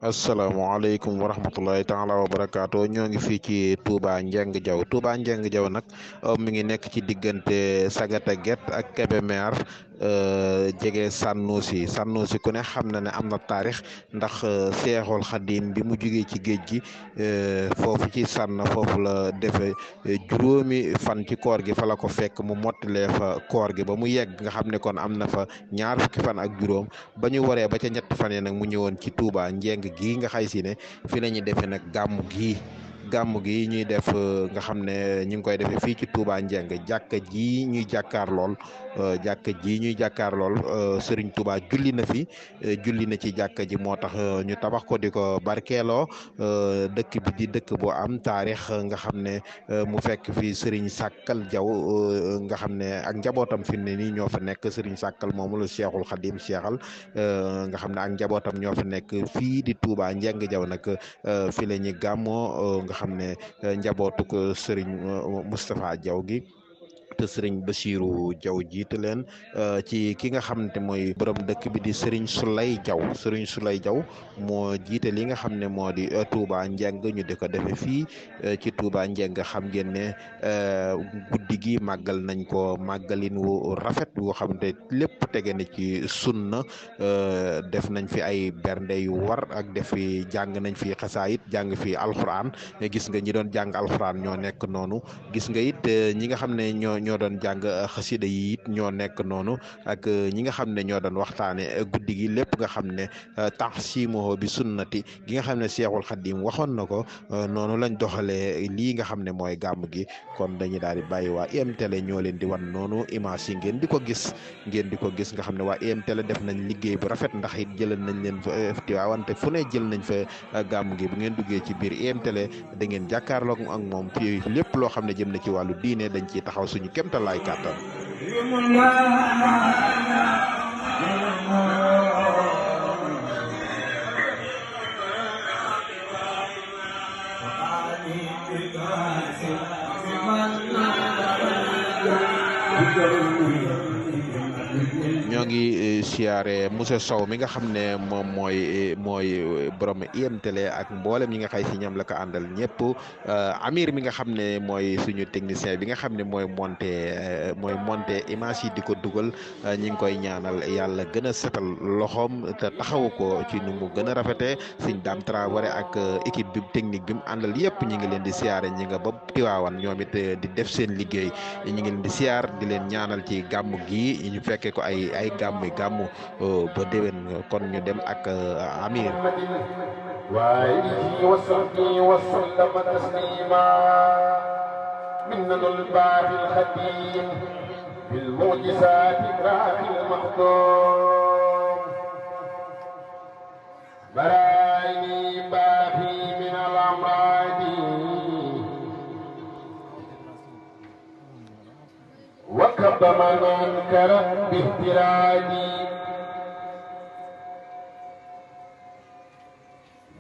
asalaamaaleykum wa rahmatullahi taala wa barakaatu ñoo ngi fii ci Touba Njeng Jaw Touba Njeng Jaw nag mi ngi nekk ci diggante Sagata Guet ak Kébémer jege Sànnuusi ku ne xam na ne am na taarix ndax Seexul Xadim bi mu jugee ci géej gi foofu ci sànn foofu la defe juróomi fan ci koor gi fa la ko fekk mu mottalee fa koor gi ba mu yegg nga xam ne kon am na fa ñaar fukki fan ak juróom ba ñu waree ba ca ñetti fan yi nag mu ñëwoon ci Touba Njeng gii nga xay si ne fi la ñuy defee nag gàmm gi ñuy def nga xam ne ñu ngi koy defee fii ci Touba Njeng jàkka ji ñuy jàkkaar lool Serigne Touba julli na fi julli na ci jàkka ji moo tax ñu tabax ko di ko barkeeloo dëkk bi di dëkk bu am taarix nga xam ne mu fekk fi Serigne Sàkkal Jaw nga xam ne ak njabootam fi ne nii ñoo fa nekk Serigne Sàkkal moomu la Cheikhul Khadim Cheikhal nga xam ne ak njabootam ñoo fa nekk fii di Touba Njeng Jaw nag fi la ñuy gàmmoo nga xam ne njabootu ko Serigne Moustapha Jaw gi te Serigne Bassirou Jaw jiite leen ci ki nga xamante mooy borom dëkk bi di Serigne Souley Jaw moo jiite li nga xam ne moo di Touba Njeng ñu di ko defee fii ci Touba Njeng xam ngeen ne guddi gi màggal nañ ko màggalin wu rafet woo xamante lépp tege na ci sunna def nañ fi ay bernde yu war ak def fi jàng nañ fi xasaayit jàng fi alxuraan gis nga ñi doon jàng alxuraan ñoo nekk noonu gis nga it ñi nga xam ne ñoo doon jàng xasida yi it ñoo nekk noonu ak ñi nga xam ne ñoo doon waxtaane guddi gi lépp nga xam ne taxsimuhu bi sunnati gi nga xam ne Seexul Xadim waxoon na ko noonu lañ doxalee lii nga xam ne mooy gàmm gi kon dañuy daal di bàyyi waa IM-Télé ñoo leen di wan noonu image yi ngeen di ko gis nga xam ne waa IM-Télé def nañ liggéey bu rafet ndax it jëlal nañ leen fa wante fu ne jël nañ fa gàmm gi bu ngeen duggee ci biir IM-Télé da ngeen jàkkaarloog ak moom fii lépp loo xam ne jëm na ci wàllu diine dañ ciy taxaw suñu kéemtalaay kàttan. ñoo ngi siyaare monsieur Sow mi nga xam ne moom mooy borom IM-Télé ak mboolem ñi nga xay si ñoom la ko àndal ñëpp Amir mi nga xam ne mooy suñu technicien bi nga xam ne mooy monté image yi di ko dugal ñi ngi koy ñaanal yàlla gën a setal loxoom te taxawu ko ci nu mu gën a rafetee suñ daam Traoré ak équipe bi technique bi mu àndal yëpp ñi ngi leen di siyaare ñi nga ba Tiwaawan ñoom it di def seen liggéey ñi ngi leen di siyaar di leen ñaanal ci gàmm gi ñu fekkee ko ay gàmmu ba déwén kon ñu dem ak Amir وآله وصحبه وسلم تسليما من الباقي الخديم بالمعجزات الباقي المخدوم برايني باقي من الأمراض وكب من أنكر باهترادي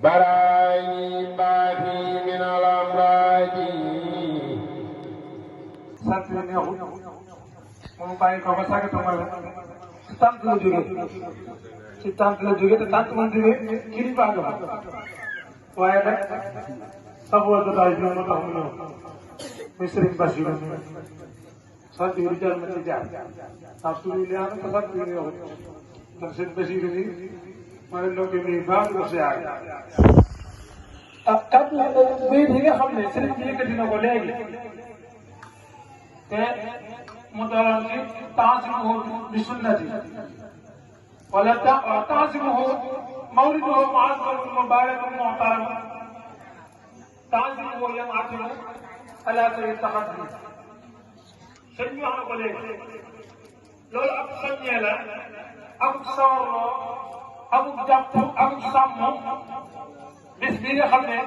برايني باقي من الأمراض sant la neexul moom bàyyi ko ba sàggatu ma la ci tànt la jógee te tànt man jógee kii baa nga waaye nag saxoo jotaay bi moo tax mu ñëw muy Serigne Bassirou sant yi di jar ma ci jaar ndax suñu liaan ko sant yi ñu waxut ndax Serigne Bassirou ni ma ne loo koy nuyu baax di ko siyaare kàddu bayit yi nga xam ne Serigne bi yëkkati na ko léegi te mu doon ci taasimuhu bi sunnati wala taasimuhu mawliduhu mu'azzamun mubarakun muhtaram taasimuhu yan'atimu ala sawi taqaddum sëñ bi wax na ko léegi loolu ak soññee la akuk sawarloo akuk jàpp akuk sàmm bis bi nga xam ne